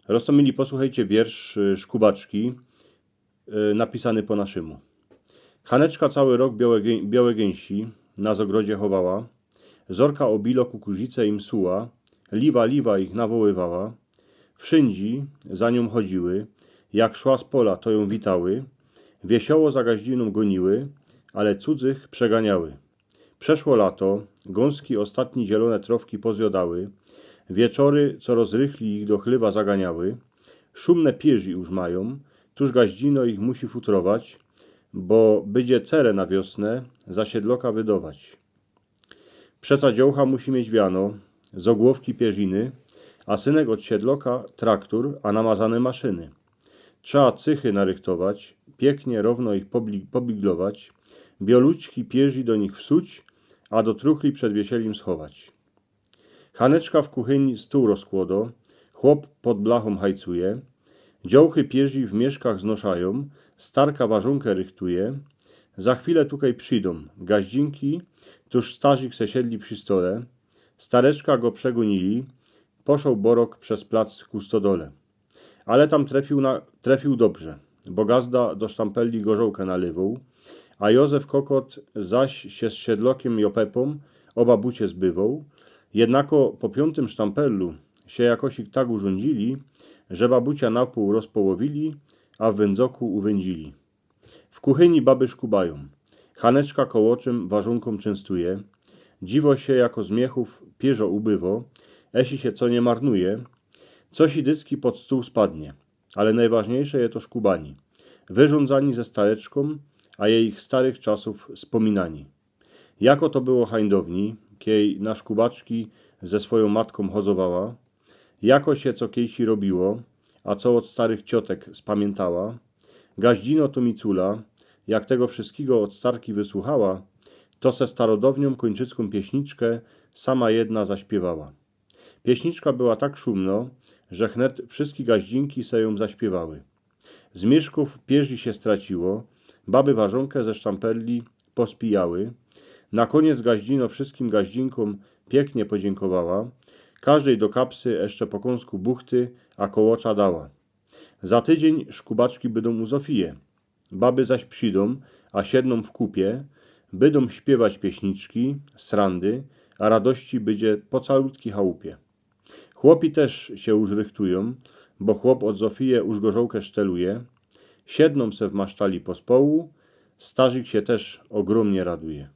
Roztomili, posłuchajcie wiersz Szkubaczki, napisany po naszemu. Haneczka cały rok białe gęsi na zogrodzie chowała, zorka obilo kukurzyce im suła, liwa ich nawoływała, wszędzi za nią chodziły, jak szła z pola, to ją witały, wiesioło za gaździną goniły, ale cudzych przeganiały. Przeszło lato, gąski ostatni zielone trofki pozjadały, wieczory, co rozrychli ich do chlewa zaganiały, szumne pierzi już mają, tuż gaździno ich musi futrować, bo będzie cerę na wiosnę za siedloka wydować. Przeca dziołcha musi mieć wiano, z ogłowki pierziny, a synek od siedloka traktor, a namazane maszyny. Trzeba cychy narychtować, pięknie równo ich pobiglować, biolućki pierzi do nich wsuć, a do truchli przed wiesielim schować. Haneczka w kuchyni stół rozkłodo, chłop pod blachą hajcuje, dziołchy pierzi w mieszkach znoszają, starka ważunkę rychtuje, za chwilę tukaj przyjdą gaździnki, tuż starzik se siedli przy stole, stareczka go przegonili, poszł borok przez plac ku stodole. Ale tam trefił dobrze, bo gazda do sztampelli gorzołkę nalewał, a Józef Kokot zaś się z siedlokiem Jopepą oba bucie zbywał, jednako po 5. sztampellu się jakosik tak urządzili, że babucia na pół rozpołowili, a w wędzoku uwędzili. W kuchyni baby szkubają, Haneczka kołoczym ważunką częstuje, dziwo się jako zmiechów pierzo ubywo, esi się co nie marnuje, coś idycki pod stół spadnie, ale najważniejsze je to szkubani, wyrządzani ze stareczką, a jej starych czasów wspominani. Jako to było hańdowni, kiej na szkubaczki ze swoją matką chozowała, jako się co kiejsi robiło, a co od starych ciotek spamiętała, gaździno to micula, jak tego wszystkiego od starki wysłuchała, to se starodownią kończycką pieśniczkę sama jedna zaśpiewała. Pieśniczka była tak szumno, że chnet wszystkie gaździnki se ją zaśpiewały. Z mieszków pierzi się straciło, baby ważonkę ze sztamperli pospijały. Na koniec gaździno wszystkim gaździnkom pięknie podziękowała, każdej do kapsy jeszcze po kąsku buchty, a kołocza dała. Za tydzień szkubaczki bydą u Zofije, baby zaś przyjdą, a siedną w kupie, bydą śpiewać pieśniczki, srandy, a radości będzie po całutki chałupie. Chłopi też się już rychtują, bo chłop od Zofije już gorzołkę szczeluje, siedną se w masztali pospołu, starzyk się też ogromnie raduje.